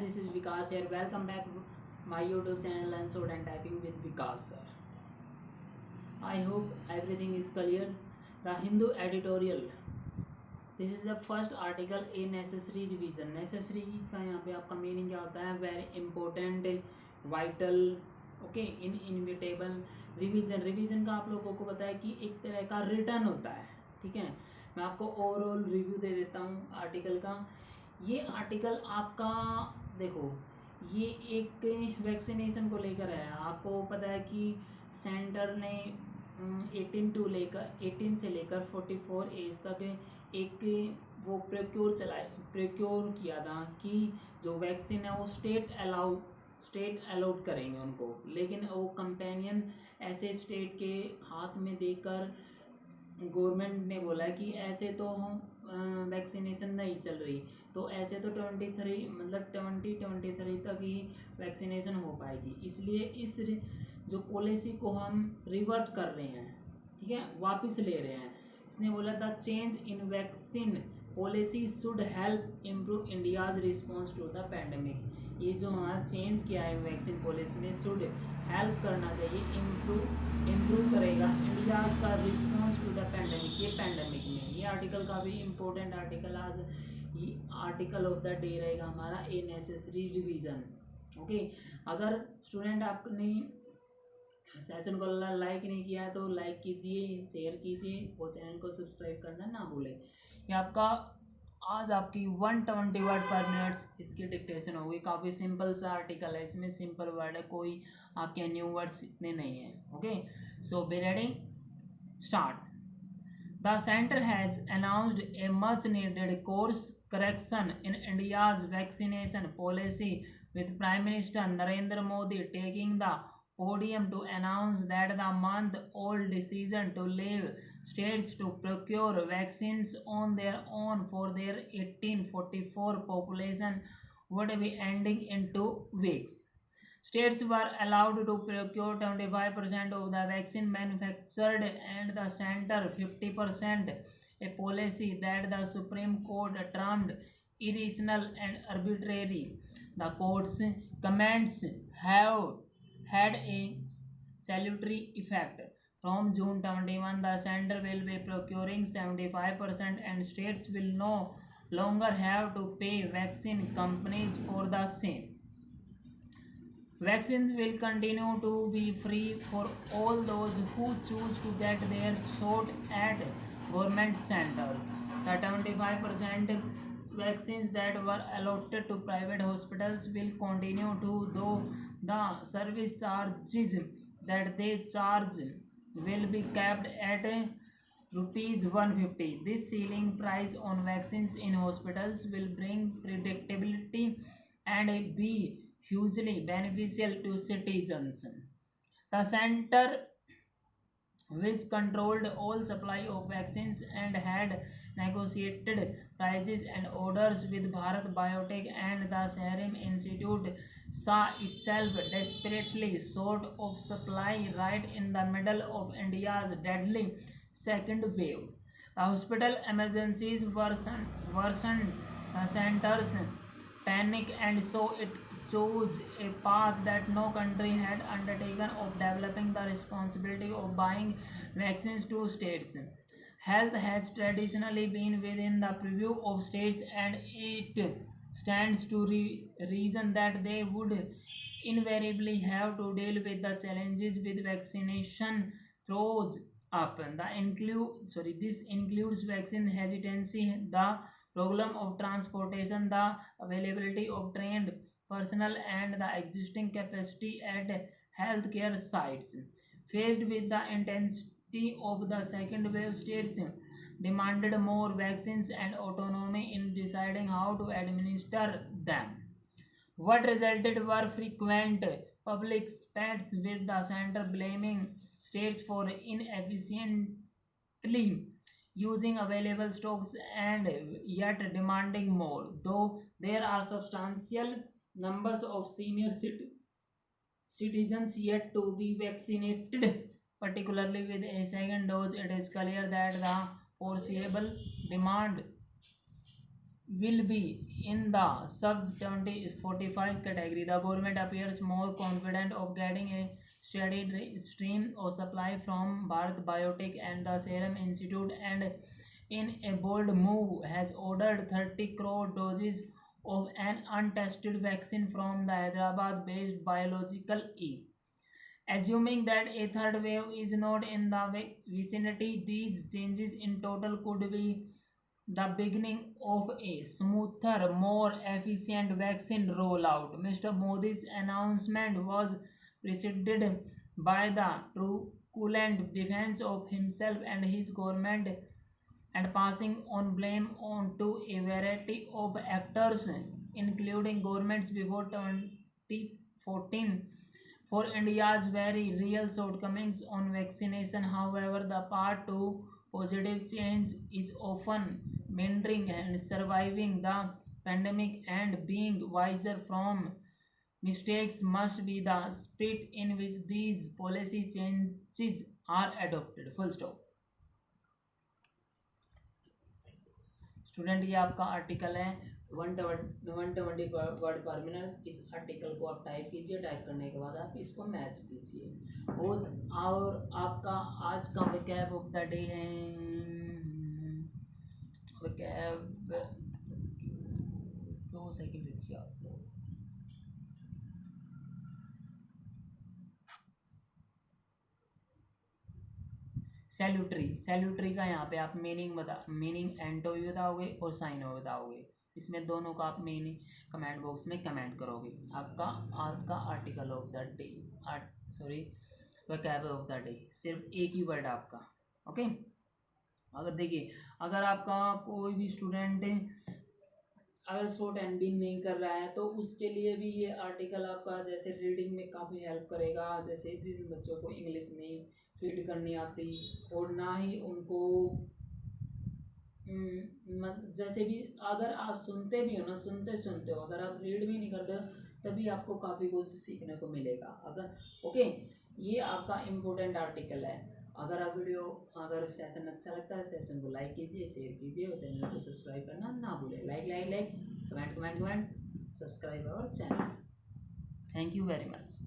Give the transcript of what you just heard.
this is Vikas here. Welcome back to my YouTube channel Learn Code and Typing with Vikas sir. I hope everything is clear. The Hindu editorial. This is the first article, a necessary revision. Necessary का यहाँ पे आपका meaning क्या होता है? Very important, vital, okay, inevitable. Revision, revision का आप लोगों को पता है कि एक तरह का रिटर्न होता है. ठीक है, मैं आपको ओवरऑल रिव्यू दे देता हूँ आर्टिकल का. ये आर्टिकल आपका देखो, ये एक वैक्सीनेशन को लेकर है. आपको पता है कि सेंटर ने 18 से लेकर 44 एज तक एक वो प्रोक्योर किया था कि जो वैक्सीन है वो स्टेट अलाउड करेंगे उनको, लेकिन वो कंपेनियन ऐसे स्टेट के हाथ में देकर गवर्नमेंट ने बोला कि ऐसे तो वैक्सीनेशन नहीं चल रही, तो ऐसे तो 2023 तक ही वैक्सीनेशन हो पाएगी. इसलिए इस जो पॉलिसी को हम रिवर्ट कर रहे हैं, ठीक है, वापस ले रहे हैं. इसने बोला था change in vaccine policy should help improve India's response to the pandemic. ये जो हमारा चेंज किया है वैक्सीन पॉलिसी में, शुड हेल्प करना चाहिए, इम्प्रूव करेगा इंडियाज का रिस्पॉन्स टू द पैंडेमिक. ये पैंडेमिक में ये आर्टिकल काफ़ी इंपॉर्टेंट आर्टिकल, आज ये आर्टिकल ऑफ द डे रहेगा हमारा, ए नेसेसरी रिवीजन. ओके, अगर स्टूडेंट आपने सेशन को लाइक नहीं किया है तो लाइक कीजिए, शेयर कीजिए और चैनल को सब्सक्राइब करना ना भूलें. ये आपका आज आपकी 120 वर्ड पर मिनट इसकी डिक्टेशन होगी. काफ़ी सिंपल सा आर्टिकल है, इसमें सिंपल वर्ड है, कोई आपके न्यू वर्ड्स इतने नहीं हैं. Okay, so be ready, start. The center has announced a much-needed course correction in India's vaccination policy, with Prime Minister Narendra Modi taking the podium to announce that the month-old decision to leave states to procure vaccines on their own for their 1844 population would be ending in 2 weeks. States were allowed to procure 25% of the vaccine manufactured and the center 50%, a policy that the Supreme Court termed irrational and arbitrary. The court's comments have had a salutary effect. From June 21, the center will be procuring 75% and states will no longer have to pay vaccine companies for the same. Vaccines will continue to be free for all those who choose to get their shot at government centers. The 25% vaccines that were allotted to private hospitals will continue to, though the service charges that they charge will be capped at rupees 150. This ceiling price on vaccines in hospitals will bring predictability and be hugely beneficial to citizens. The center, which controlled all supply of vaccines and had negotiated prices and orders with Bharat Biotech and the Serum Institute, saw itself desperately short of supply right in the middle of India's deadly second wave. The hospital emergencies worsened the center's panic, and so it chose a path that no country had undertaken of developing the responsibility of buying vaccines to states. Health has traditionally been within the purview of states, and it stands to reason that they would invariably have to deal with the challenges with vaccination throws up. This includes vaccine hesitancy, the problem of transportation, the availability of trained personnel, and the existing capacity at healthcare sites. Faced with the intensity of the second wave, states demanded more vaccines and autonomy in deciding how to administer them. What resulted were frequent public spats, with the center blaming states for inefficiently using available stocks and yet demanding more, though there are substantial numbers of senior citizens yet to be vaccinated, particularly with a second dose. It is clear that the foreseeable demand will be in the sub 2045 category. The government appears more confident of getting a steady stream of supply from Bharat Biotech and the Serum Institute, and in a bold move has ordered 30 crore doses of an untested vaccine from the Hyderabad based Biological E. Assuming that a third wave is not in the vicinity, these changes in total could be the beginning of a smoother, more efficient vaccine rollout. Mr. Modi's announcement was preceded by the truculent defense of himself and his government, and passing on blame on to a variety of actors, including governments before 2014, for India's very real shortcomings on vaccination. However, the path to positive change is often meandering, and surviving the pandemic and being wiser from mistakes must be the spirit in which these policy changes are adopted. Full stop. Student ये आपका article है 120 word पर minute. इस article को आप type कीजिए, type करने के बाद आप इसको मैच कीजिए। और आपका आज का वैकैब ऑफ द डे है, वैकैब 2 सेकंड देखिए आप लोग। सैल्यूटरी का यहाँ पे आप मीनिंग एंटो भी बताओगे और साइनो बताओगे। इसमें दोनों का आप मीनिंग कमेंट बॉक्स में कमेंट करोगे। आपका आज का article of the day vocab of the day सिर्फ एक ही वर्ड आपका। ओके, अगर देखिए अगर आपका कोई भी स्टूडेंट अगर शॉर्ट एंड भी नहीं कर रहा है तो उसके लिए भी ये आर्टिकल आपका जैसे रीडिंग में काफ़ी हेल्प करेगा। जैसे जिन बच्चों को इंग्लिश नहीं रीड करनी आती और ना ही उनको जैसे भी अगर आप सुनते भी हो ना, सुनते हो अगर आप रीड भी नहीं करते तभी आपको काफ़ी कुछ सीखने को मिलेगा। अगर ओके, ये आपका इम्पोर्टेंट आर्टिकल है। अगर सेशन अच्छा लगता है सेशन को लाइक कीजिए, शेयर कीजिए और चैनल को सब्सक्राइब करना ना भूलें। Like comment subscribe our channel. Thank you very much.